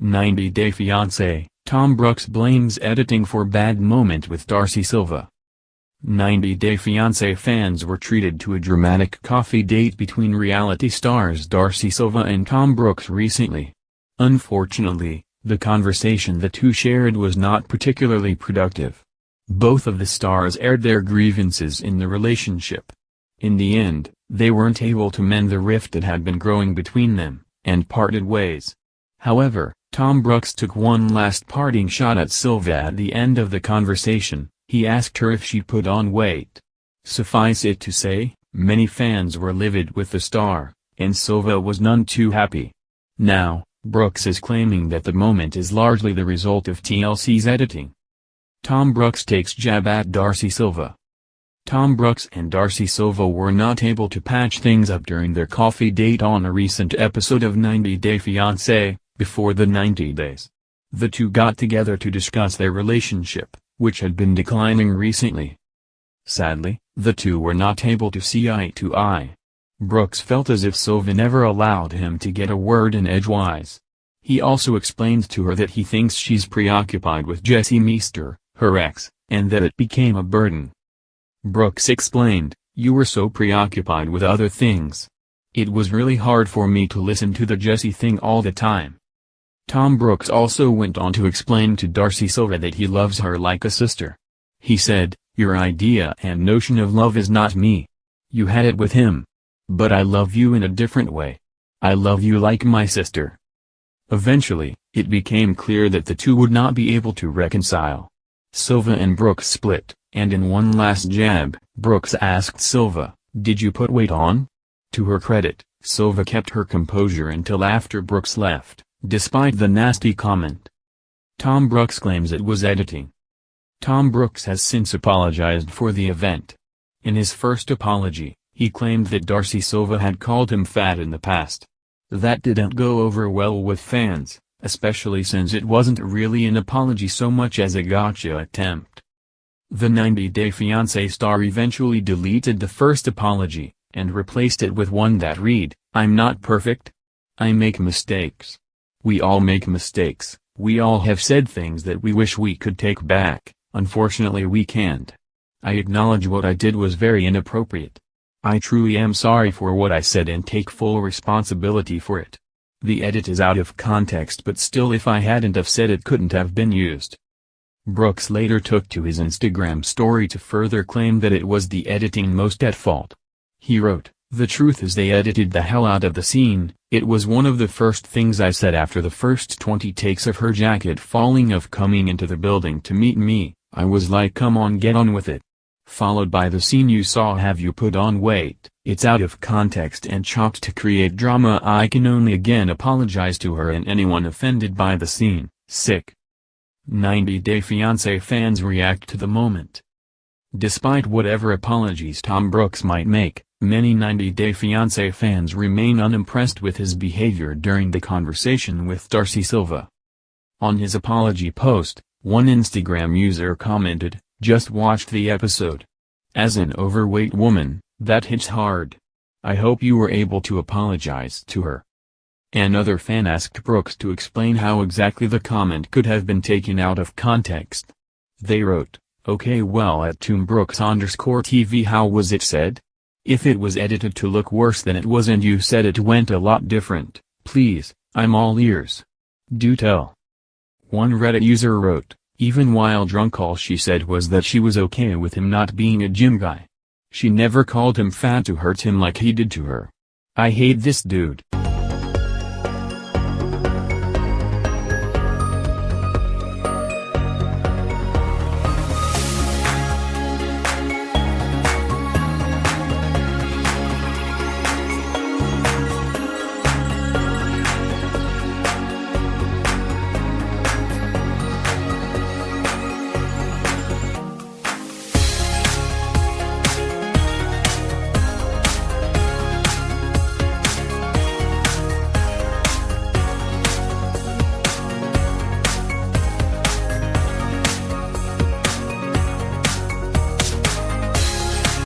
90 Day Fiancé, Tom Brooks blames editing for bad moment with Darcey Silva. 90 Day Fiancé fans were treated to a dramatic coffee date between reality stars Darcey Silva and Tom Brooks recently. Unfortunately, the conversation the two shared was not particularly productive. Both of the stars aired their grievances in the relationship. In the end, they weren't able to mend the rift that had been growing between them, and parted ways. However, Tom Brooks took one last parting shot at Silva at the end of the conversation. He asked her if she put on weight. Suffice it to say, many fans were livid with the star, and Silva was none too happy. Now, Brooks is claiming that the moment is largely the result of TLC's editing. Tom Brooks takes jab at Darcey Silva. Tom Brooks and Darcey Silva were not able to patch things up during their coffee date on a recent episode of 90 Day Fiancé, before the 90 days. The two got together to discuss their relationship, which had been declining recently. Sadly, the two were not able to see eye to eye. Brooks felt as if Silva never allowed him to get a word in edgewise. He also explained to her that he thinks she's preoccupied with Jesse Meester, her ex, and that it became a burden. Brooks explained, "You were so preoccupied with other things. It was really hard for me to listen to the Jesse thing all the time." Tom Brooks also went on to explain to Darcey Silva that he loves her like a sister. He said, "Your idea and notion of love is not me. You had it with him. But I love you in a different way. I love you like my sister." Eventually, it became clear that the two would not be able to reconcile. Silva and Brooks split, and in one last jab, Brooks asked Silva, "Did you put weight on?" To her credit, Silva kept her composure until after Brooks left, despite the nasty comment. Tom Brooks claims it was editing. Tom Brooks has since apologized for the event. In his first apology, he claimed that Darcey Silva had called him fat in the past. That didn't go over well with fans, especially since it wasn't really an apology so much as a gotcha attempt. The 90 Day Fiancé star eventually deleted the first apology, and replaced it with one that read, "I'm not perfect. I make mistakes. We all make mistakes, we all have said things that we wish we could take back, unfortunately we can't. I acknowledge what I did was very inappropriate. I truly am sorry for what I said and take full responsibility for it. The edit is out of context but still if I hadn't have said it couldn't have been used." Brooks later took to his Instagram story to further claim that it was the editing most at fault. He wrote, "The truth is they edited the hell out of the scene. It was one of the first things I said after the first 20 takes of her jacket falling of coming into the building to meet me. I was like, come on, get on with it. Followed by the scene you saw, have you put on weight. It's out of context and chopped to create drama. I can only again apologize to her and anyone offended by the scene. Sick." 90 Day Fiancé fans react to the moment. Despite whatever apologies Tom Brooks might make, many 90 Day Fiancé fans remain unimpressed with his behavior during the conversation with Darcey Silva. On his apology post, one Instagram user commented, "Just watched the episode. As an overweight woman, that hits hard. I hope you were able to apologize to her." Another fan asked Brooks to explain how exactly the comment could have been taken out of context. They wrote, "Okay, well, at @ToomBrooks_TV, how was it said? If it was edited to look worse than it was and you said it went a lot different, please, I'm all ears. Do tell." One Reddit user wrote, "Even while drunk all she said was that she was okay with him not being a gym guy. She never called him fat to hurt him like he did to her. I hate this dude."